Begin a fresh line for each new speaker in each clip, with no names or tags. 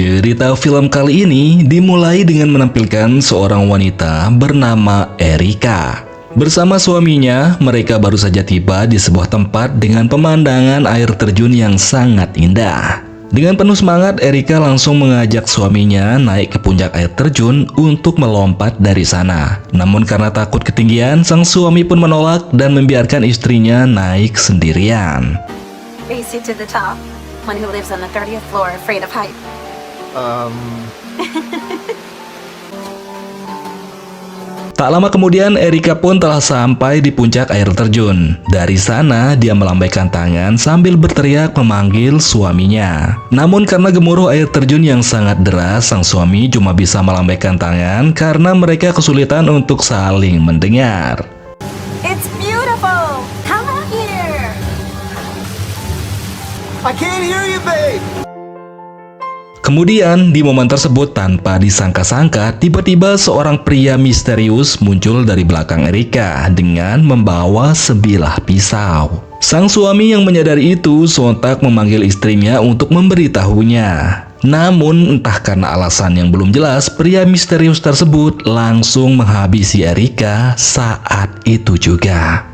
Cerita film kali ini dimulai dengan menampilkan seorang wanita bernama Erika. Bersama suaminya, mereka baru saja tiba di sebuah tempat dengan pemandangan air terjun yang sangat indah. Dengan penuh semangat, Erika langsung mengajak suaminya naik ke puncak air terjun untuk melompat dari sana. Namun karena takut ketinggian, sang suami pun menolak dan membiarkan istrinya naik sendirian.
Race you to the top. One who lives on the 30th floor, afraid of height.
Tak lama kemudian, Erika pun telah sampai di puncak air terjun. Dari sana, dia melambaikan tangan sambil berteriak memanggil suaminya. Namun karena gemuruh air terjun yang sangat deras, sang suami cuma bisa melambaikan tangan karena mereka kesulitan untuk saling mendengar.
It's beautiful! Come out here!
I can't hear you, babe!
Kemudian, di momen tersebut tanpa disangka-sangka, tiba-tiba seorang pria misterius muncul dari belakang Erika dengan membawa sebilah pisau. Sang suami yang menyadari itu sontak memanggil istrinya untuk memberitahunya. Namun, entah karena alasan yang belum jelas, pria misterius tersebut langsung menghabisi Erika saat itu juga.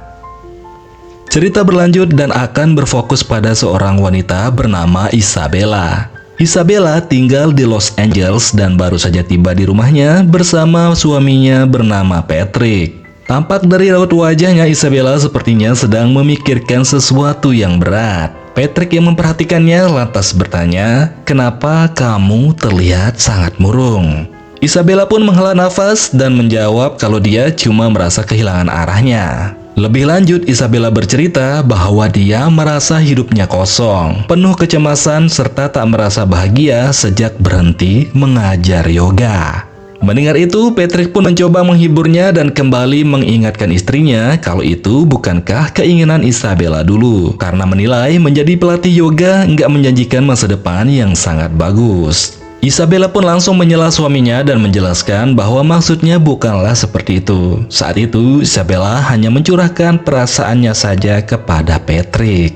Cerita berlanjut dan akan berfokus pada seorang wanita bernama Isabella. Isabella tinggal di Los Angeles dan baru saja tiba di rumahnya bersama suaminya bernama Patrick. Tampak dari raut wajahnya, Isabella sepertinya sedang memikirkan sesuatu yang berat. Patrick yang memperhatikannya lantas bertanya, "Kenapa kamu terlihat sangat murung?" Isabella pun menghela nafas dan menjawab kalau dia cuma merasa kehilangan arahnya. Lebih lanjut, Isabella bercerita bahwa dia merasa hidupnya kosong, penuh kecemasan serta tak merasa bahagia sejak berhenti mengajar yoga. Mendengar itu, Patrick pun mencoba menghiburnya dan kembali mengingatkan istrinya kalau itu bukankah keinginan Isabella dulu, karena menilai menjadi pelatih yoga nggak menjanjikan masa depan yang sangat bagus. Isabella pun langsung menyela suaminya dan menjelaskan bahwa maksudnya bukanlah seperti itu. Saat itu, Isabella hanya mencurahkan perasaannya saja kepada Patrick.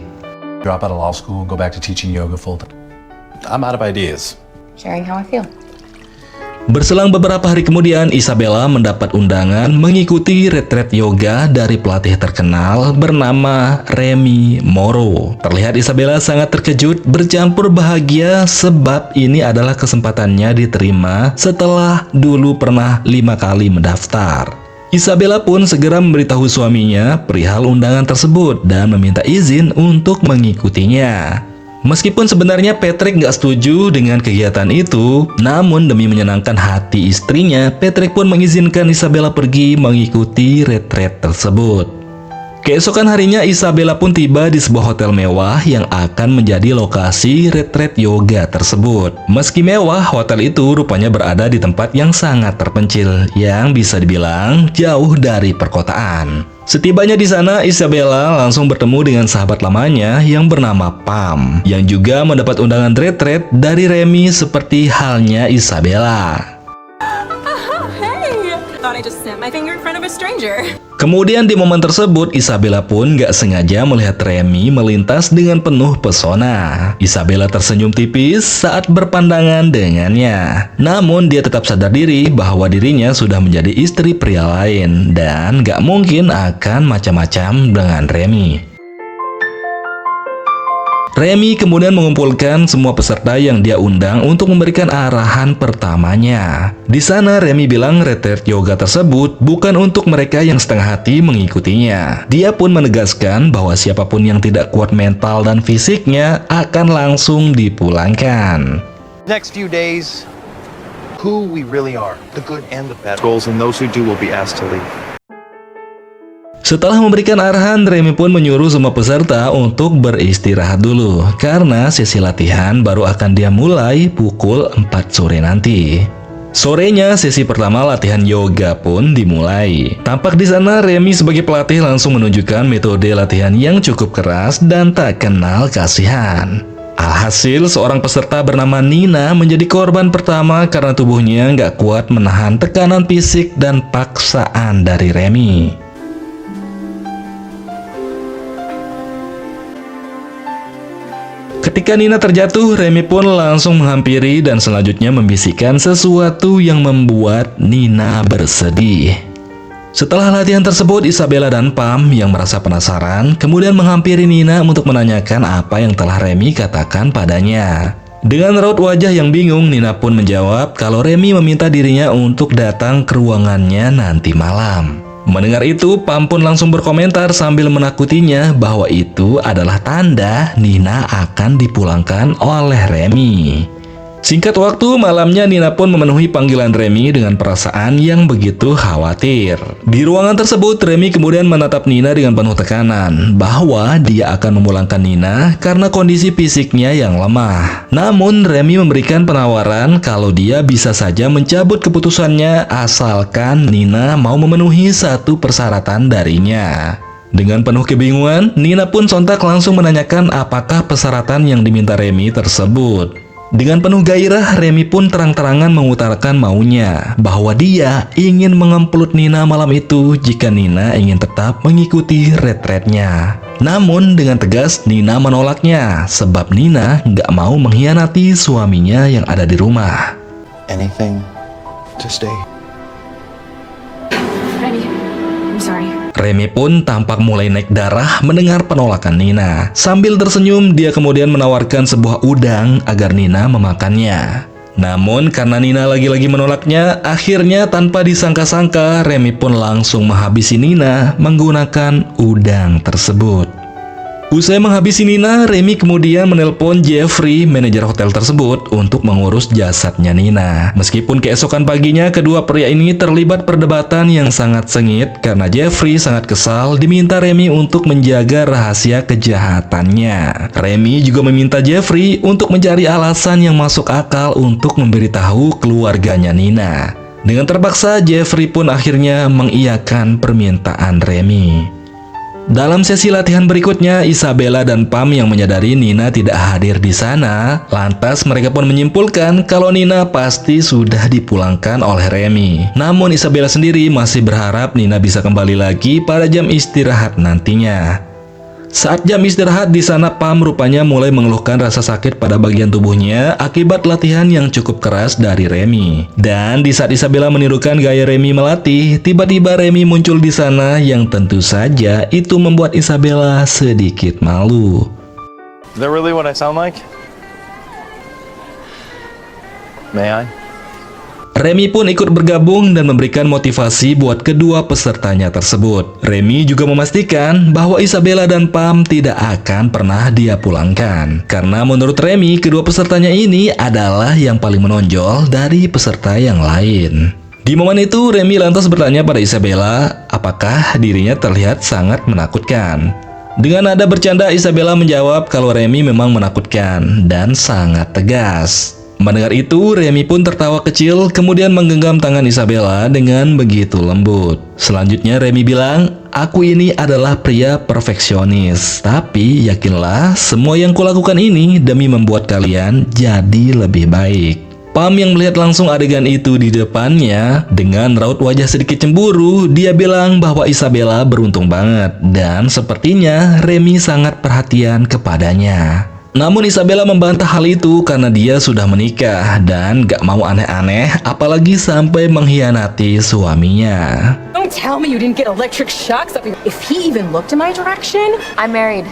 Drop out of law school, go back to teaching yoga full time. I'm out of ideas.
Sharing how I feel.
Berselang beberapa hari kemudian, Isabella mendapat undangan mengikuti retret yoga dari pelatih terkenal bernama Remy Moro. Terlihat Isabella sangat terkejut, bercampur bahagia sebab ini adalah kesempatannya diterima setelah dulu pernah 5 kali mendaftar. Isabella pun segera memberitahu suaminya perihal undangan tersebut dan meminta izin untuk mengikutinya. Meskipun sebenarnya Patrick nggak setuju dengan kegiatan itu, namun demi menyenangkan hati istrinya, Patrick pun mengizinkan Isabella pergi mengikuti retret tersebut. Keesokan harinya, Isabella pun tiba di sebuah hotel mewah yang akan menjadi lokasi retret yoga tersebut. Meski mewah, hotel itu rupanya berada di tempat yang sangat terpencil, yang bisa dibilang jauh dari perkotaan. Setibanya di sana, Isabella langsung bertemu dengan sahabat lamanya yang bernama Pam, yang juga mendapat undangan retret dari Remy seperti halnya Isabella.
Hey! Thought I just snapped my finger in front of a stranger.
Kemudian di momen tersebut, Isabella pun gak sengaja melihat Remy melintas dengan penuh pesona. Isabella tersenyum tipis saat berpandangan dengannya. Namun dia tetap sadar diri bahwa dirinya sudah menjadi istri pria lain dan gak mungkin akan macam-macam dengan Remy. Remy kemudian mengumpulkan semua peserta yang dia undang untuk memberikan arahan pertamanya. Di sana Remy bilang retret yoga tersebut bukan untuk mereka yang setengah hati mengikutinya. Dia pun menegaskan bahwa siapapun yang tidak kuat mental dan fisiknya akan langsung dipulangkan.
Next few days, who we really are, the good and the bad goals, and those who do will be asked to leave.
Setelah memberikan arahan, Remy pun menyuruh semua peserta untuk beristirahat dulu karena sesi latihan baru akan dia mulai pukul 4 sore nanti. Sorenya, sesi pertama latihan yoga pun dimulai. Tampak di sana Remy sebagai pelatih langsung menunjukkan metode latihan yang cukup keras dan tak kenal kasihan. Alhasil, seorang peserta bernama Nina menjadi korban pertama karena tubuhnya nggak kuat menahan tekanan fisik dan paksaan dari Remy. Ketika Nina terjatuh, Remy pun langsung menghampiri dan selanjutnya membisikkan sesuatu yang membuat Nina bersedih. Setelah latihan tersebut, Isabella dan Pam yang merasa penasaran kemudian menghampiri Nina untuk menanyakan apa yang telah Remy katakan padanya. Dengan raut wajah yang bingung, Nina pun menjawab kalau Remy meminta dirinya untuk datang ke ruangannya nanti malam. Mendengar itu, Pam pun langsung berkomentar sambil menakutinya bahwa itu adalah tanda Nina akan dipulangkan oleh Remy. Singkat waktu, malamnya Nina pun memenuhi panggilan Remy dengan perasaan yang begitu khawatir. Di ruangan tersebut, Remy kemudian menatap Nina dengan penuh tekanan bahwa dia akan memulangkan Nina karena kondisi fisiknya yang lemah. Namun, Remy memberikan penawaran kalau dia bisa saja mencabut keputusannya asalkan Nina mau memenuhi satu persyaratan darinya. Dengan penuh kebingungan, Nina pun sontak langsung menanyakan apakah persyaratan yang diminta Remy tersebut. Dengan penuh gairah, Remy pun terang-terangan mengutarakan maunya bahwa dia ingin mengemplut Nina malam itu jika Nina ingin tetap mengikuti retretnya. Namun dengan tegas Nina menolaknya sebab Nina nggak mau mengkhianati suaminya yang ada di rumah.
Anything to stay.
Remy, I'm sorry.
Remy pun tampak mulai naik darah mendengar penolakan Nina. Sambil tersenyum, dia kemudian menawarkan sebuah udang agar Nina memakannya. Namun karena Nina lagi-lagi menolaknya, akhirnya tanpa disangka-sangka Remy pun langsung menghabisi Nina menggunakan udang tersebut. Usai menghabisi Nina, Remy kemudian menelpon Jeffrey, manajer hotel tersebut, untuk mengurus jasadnya Nina. Meskipun keesokan paginya, kedua pria ini terlibat perdebatan yang sangat sengit karena Jeffrey sangat kesal diminta Remy untuk menjaga rahasia kejahatannya. Remy juga meminta Jeffrey untuk mencari alasan yang masuk akal untuk memberitahu keluarganya Nina. Dengan terpaksa, Jeffrey pun akhirnya mengiyakan permintaan Remy. Dalam sesi latihan berikutnya, Isabella dan Pam yang menyadari Nina tidak hadir di sana. Lantas mereka pun menyimpulkan kalau Nina pasti sudah dipulangkan oleh Remy. Namun Isabella sendiri masih berharap Nina bisa kembali lagi pada jam istirahat nantinya. Saat jam istirahat di sana, Pam rupanya mulai mengeluhkan rasa sakit pada bagian tubuhnya akibat latihan yang cukup keras dari Remy. Dan di saat Isabella menirukan gaya Remy melatih, tiba-tiba Remy muncul di sana yang tentu saja itu membuat Isabella sedikit malu.
Is that really what I sound like? May I?
Remy pun ikut bergabung dan memberikan motivasi buat kedua pesertanya tersebut. Remy juga memastikan bahwa Isabella dan Pam tidak akan pernah dia pulangkan. Karena menurut Remy, kedua pesertanya ini adalah yang paling menonjol dari peserta yang lain. Di momen itu, Remy lantas bertanya pada Isabella apakah dirinya terlihat sangat menakutkan. Dengan nada bercanda, Isabella menjawab kalau Remy memang menakutkan dan sangat tegas. Mendengar itu, Remy pun tertawa kecil kemudian menggenggam tangan Isabella dengan begitu lembut. Selanjutnya Remy bilang, "Aku ini adalah pria perfeksionis, tapi yakinlah semua yang kulakukan ini demi membuat kalian jadi lebih baik." Pam yang melihat langsung adegan itu di depannya dengan raut wajah sedikit cemburu, dia bilang bahwa Isabella beruntung banget dan sepertinya Remy sangat perhatian kepadanya. Namun Isabella membantah hal itu karena dia sudah menikah dan gak mau aneh-aneh apalagi sampai mengkhianati suaminya.
Don't tell me you didn't get electric shocks up your... If he even looked in my direction...
I'm married.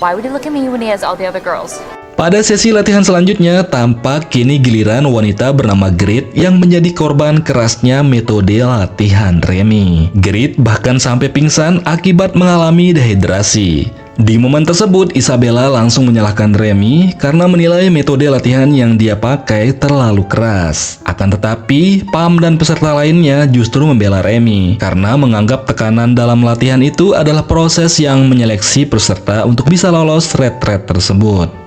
Why would he look at me when he has all the other girls?
Pada sesi latihan selanjutnya, tampak kini giliran wanita bernama Grit yang menjadi korban kerasnya metode latihan Remy. Grit bahkan sampai pingsan akibat mengalami dehidrasi. Di momen tersebut, Isabella langsung menyalahkan Remy karena menilai metode latihan yang dia pakai terlalu keras. Akan tetapi, Pam dan peserta lainnya justru membela Remy karena menganggap tekanan dalam latihan itu adalah proses yang menyeleksi peserta untuk bisa lolos retret tersebut.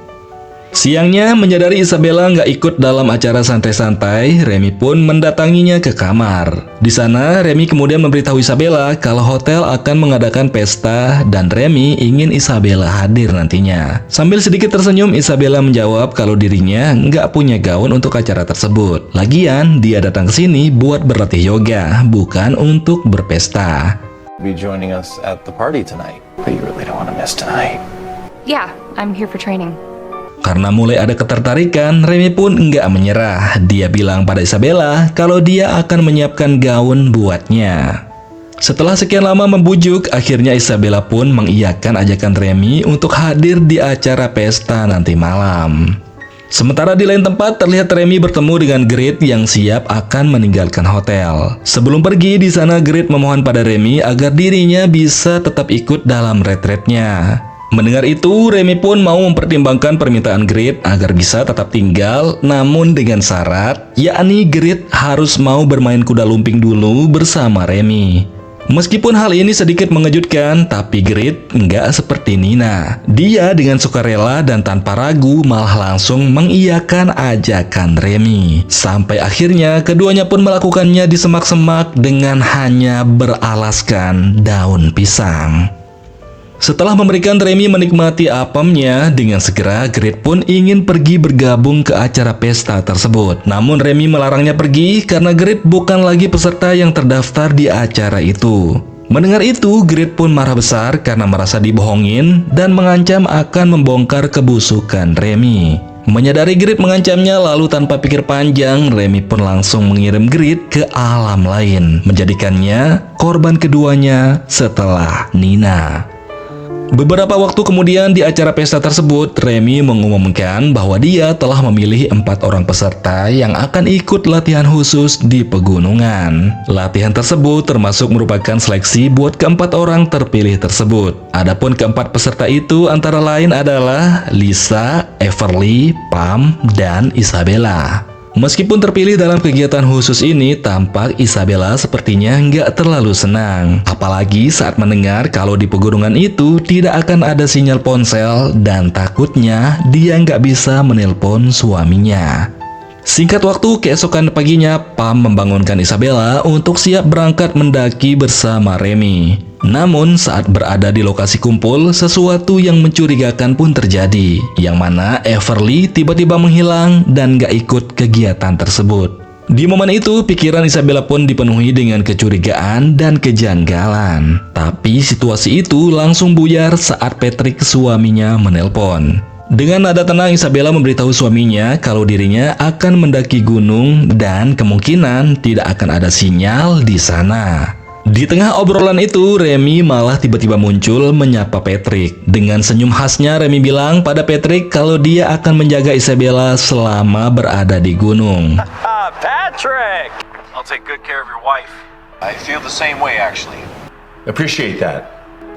Siangnya, menyadari Isabella nggak ikut dalam acara santai-santai, Remy pun mendatanginya ke kamar. Di sana, Remy kemudian memberitahu Isabella kalau hotel akan mengadakan pesta dan Remy ingin Isabella hadir nantinya. Sambil sedikit tersenyum, Isabella menjawab kalau dirinya nggak punya gaun untuk acara tersebut. Lagian, dia datang ke sini buat berlatih yoga, bukan untuk berpesta.
Be joining us at the party tonight, but you really don't want to miss tonight.
Yeah, I'm here for training.
Karena mulai ada ketertarikan, Remy pun nggak menyerah. Dia bilang pada Isabella kalau dia akan menyiapkan gaun buatnya. Setelah sekian lama membujuk, akhirnya Isabella pun mengiyakan ajakan Remy untuk hadir di acara pesta nanti malam. Sementara di lain tempat terlihat Remy bertemu dengan Grit yang siap akan meninggalkan hotel. Sebelum pergi di sana, Grit memohon pada Remy agar dirinya bisa tetap ikut dalam retretnya. Mendengar itu, Remy pun mau mempertimbangkan permintaan Grit agar bisa tetap tinggal, namun dengan syarat, yakni Grit harus mau bermain kuda lumping dulu bersama Remy. Meskipun hal ini sedikit mengejutkan, tapi Grit nggak seperti Nina. Dia dengan sukarela dan tanpa ragu malah langsung mengiyakan ajakan Remy. Sampai akhirnya keduanya pun melakukannya di semak-semak dengan hanya beralaskan daun pisang. Setelah memberikan Remy menikmati apemnya, dengan segera Grit pun ingin pergi bergabung ke acara pesta tersebut. Namun Remy melarangnya pergi karena Grit bukan lagi peserta yang terdaftar di acara itu. Mendengar itu, Grit pun marah besar karena merasa dibohongin dan mengancam akan membongkar kebusukan Remy. Menyadari Grit mengancamnya, lalu tanpa pikir panjang, Remy pun langsung mengirim Grit ke alam lain, menjadikannya korban keduanya setelah Nina. Beberapa waktu kemudian di acara pesta tersebut, Remy mengumumkan bahwa dia telah memilih 4 orang peserta yang akan ikut latihan khusus di pegunungan. Latihan tersebut termasuk merupakan seleksi buat ke-4 orang terpilih tersebut. Adapun ke-4 peserta itu antara lain adalah Lisa, Everly, Pam, dan Isabella. Meskipun terpilih dalam kegiatan khusus ini, tampak Isabella sepertinya nggak terlalu senang. Apalagi saat mendengar kalau di pegunungan itu tidak akan ada sinyal ponsel dan takutnya dia nggak bisa menelpon suaminya. Singkat waktu, keesokan paginya, Pam membangunkan Isabella untuk siap berangkat mendaki bersama Remy. Namun saat berada di lokasi kumpul, sesuatu yang mencurigakan pun terjadi, yang mana Everly tiba-tiba menghilang dan gak ikut kegiatan tersebut. Di momen itu, pikiran Isabella pun dipenuhi dengan kecurigaan dan kejanggalan. Tapi situasi itu langsung buyar saat Patrick suaminya menelpon. Dengan nada tenang, Isabella memberitahu suaminya kalau dirinya akan mendaki gunung dan kemungkinan tidak akan ada sinyal di sana. Di tengah obrolan itu, Remy malah tiba-tiba muncul menyapa Patrick. Dengan senyum khasnya, Remy bilang pada Patrick kalau dia akan menjaga Isabella selama berada di gunung.
Patrick! I'll take good care of your wife.
I feel the same way, actually.
Appreciate that.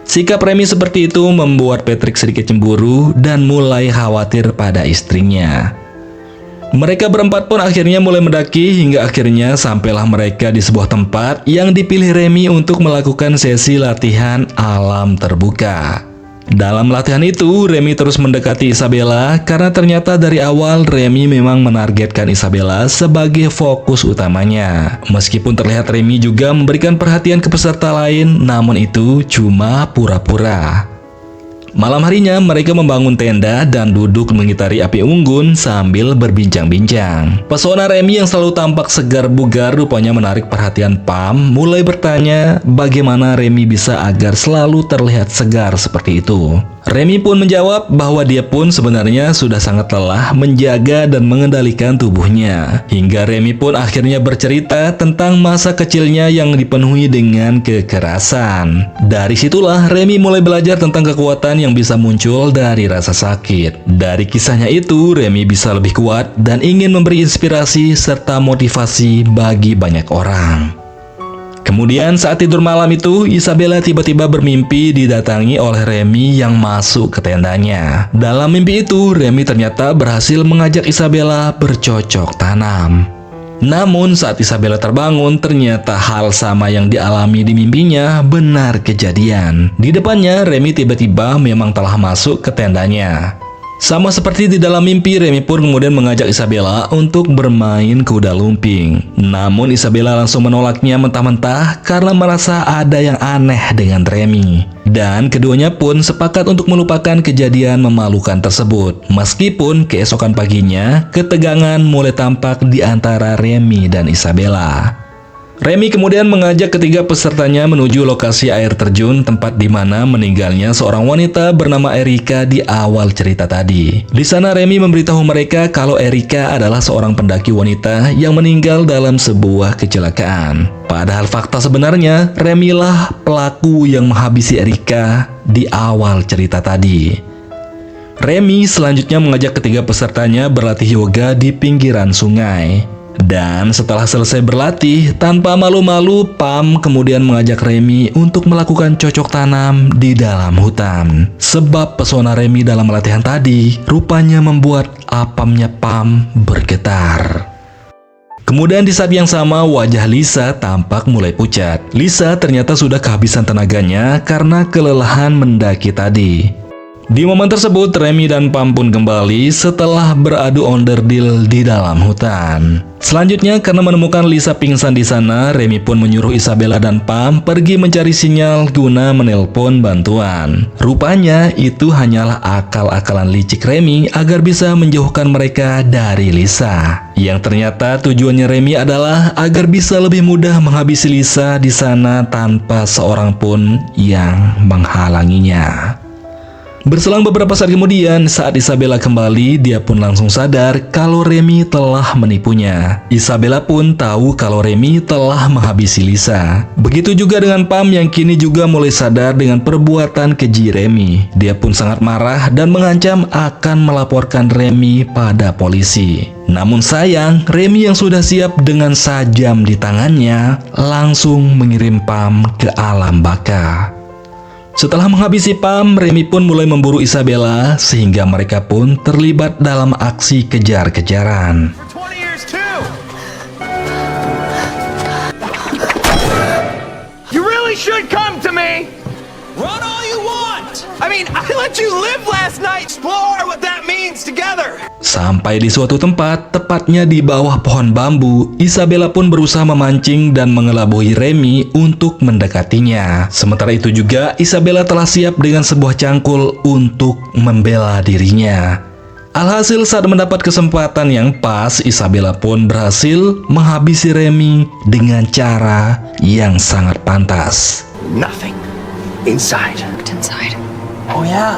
Sikap Remy seperti itu membuat Patrick sedikit cemburu dan mulai khawatir pada istrinya. Mereka berempat pun akhirnya mulai mendaki hingga akhirnya sampailah mereka di sebuah tempat yang dipilih Remy untuk melakukan sesi latihan alam terbuka. Dalam latihan itu, Remy terus mendekati Isabella karena ternyata dari awal Remy memang menargetkan Isabella sebagai fokus utamanya. Meskipun terlihat Remy juga memberikan perhatian ke peserta lain, namun itu cuma pura-pura. Malam harinya, mereka membangun tenda dan duduk mengitari api unggun sambil berbincang-bincang. Pesona Remy yang selalu tampak segar bugar rupanya menarik perhatian Pam, mulai bertanya bagaimana Remy bisa agar selalu terlihat segar seperti itu. Remy pun menjawab bahwa dia pun sebenarnya sudah sangat lelah menjaga dan mengendalikan tubuhnya. Hingga Remy pun akhirnya bercerita tentang masa kecilnya yang dipenuhi dengan kekerasan. Dari situlah Remy mulai belajar tentang kekuatan yang bisa muncul dari rasa sakit. Dari kisahnya itu, Remy bisa lebih kuat dan ingin memberi inspirasi serta motivasi bagi banyak orang. Kemudian saat tidur malam itu, Isabella tiba-tiba bermimpi didatangi oleh Remy yang masuk ke tendanya. Dalam mimpi itu, Remy ternyata berhasil mengajak Isabella bercocok tanam. Namun saat Isabella terbangun, ternyata hal sama yang dialami di mimpinya benar kejadian. Di depannya, Remy tiba-tiba memang telah masuk ke tendanya. Sama seperti di dalam mimpi, Remy pun kemudian mengajak Isabella untuk bermain kuda lumping. Namun Isabella langsung menolaknya mentah-mentah karena merasa ada yang aneh dengan Remy. Dan keduanya pun sepakat untuk melupakan kejadian memalukan tersebut. Meskipun keesokan paginya, ketegangan mulai tampak di antara Remy dan Isabella. Remy kemudian mengajak ketiga pesertanya menuju lokasi air terjun tempat di mana meninggalnya seorang wanita bernama Erika di awal cerita tadi. Di sana Remy memberitahu mereka kalau Erika adalah seorang pendaki wanita yang meninggal dalam sebuah kecelakaan. Padahal fakta sebenarnya Remy lah pelaku yang menghabisi Erika di awal cerita tadi. Remy selanjutnya mengajak ketiga pesertanya berlatih yoga di pinggiran sungai. Dan setelah selesai berlatih, tanpa malu-malu, Pam kemudian mengajak Remy untuk melakukan cocok tanam di dalam hutan. Sebab pesona Remy dalam latihan tadi rupanya membuat apamnya Pam bergetar. Kemudian di saat yang sama, wajah Lisa tampak mulai pucat. Lisa ternyata sudah kehabisan tenaganya karena kelelahan mendaki tadi. Di momen tersebut, Remy dan Pam pun kembali setelah beradu onderdil di dalam hutan. Selanjutnya, karena menemukan Lisa pingsan di sana, Remy pun menyuruh Isabella dan Pam pergi mencari sinyal guna menelpon bantuan. Rupanya, itu hanyalah akal-akalan licik Remy agar bisa menjauhkan mereka dari Lisa. Yang ternyata tujuannya Remy adalah agar bisa lebih mudah menghabisi Lisa di sana tanpa seorang pun yang menghalanginya. Berselang beberapa saat kemudian, saat Isabella kembali, dia pun langsung sadar kalau Remy telah menipunya. Isabella pun tahu kalau Remy telah menghabisi Lisa. Begitu juga dengan Pam yang kini juga mulai sadar dengan perbuatan keji Remy. Dia pun sangat marah dan mengancam akan melaporkan Remy pada polisi. Namun sayang, Remy yang sudah siap dengan sajam di tangannya langsung mengirim Pam ke alam baka. Setelah menghabisi Pam, Remy pun mulai memburu Isabella sehingga mereka pun terlibat dalam aksi kejar-kejaran.
For 20 years too! You really should come to me! Run all you want! I mean, I let you live last night! Explore what that means together!
Sampai di suatu tempat, tepatnya di bawah pohon bambu, Isabella pun berusaha memancing dan mengelabui Remy untuk mendekatinya. Sementara itu juga, Isabella telah siap dengan sebuah cangkul untuk membela dirinya. Alhasil saat mendapat kesempatan yang pas, Isabella pun berhasil menghabisi Remy dengan cara yang sangat pantas.
Nothing inside.
Oh yeah?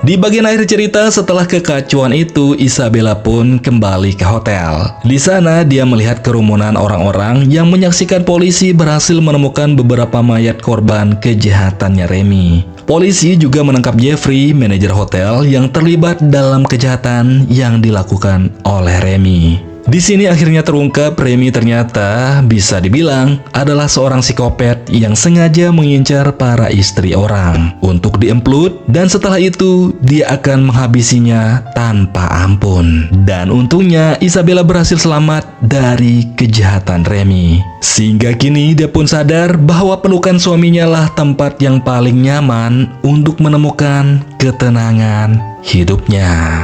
Di bagian akhir cerita, setelah kekacauan itu, Isabella pun kembali ke hotel. Di sana, dia melihat kerumunan orang-orang yang menyaksikan polisi berhasil menemukan beberapa mayat korban kejahatannya Remy. Polisi juga menangkap Jeffrey, manajer hotel yang terlibat dalam kejahatan yang dilakukan oleh Remy. Di sini akhirnya terungkap Remy ternyata bisa dibilang adalah seorang psikopat yang sengaja mengincar para istri orang untuk diemplut, dan setelah itu dia akan menghabisinya tanpa ampun. Dan untungnya Isabella berhasil selamat dari kejahatan Remy. Sehingga kini dia pun sadar bahwa pelukan suaminya lah tempat yang paling nyaman untuk menemukan ketenangan hidupnya.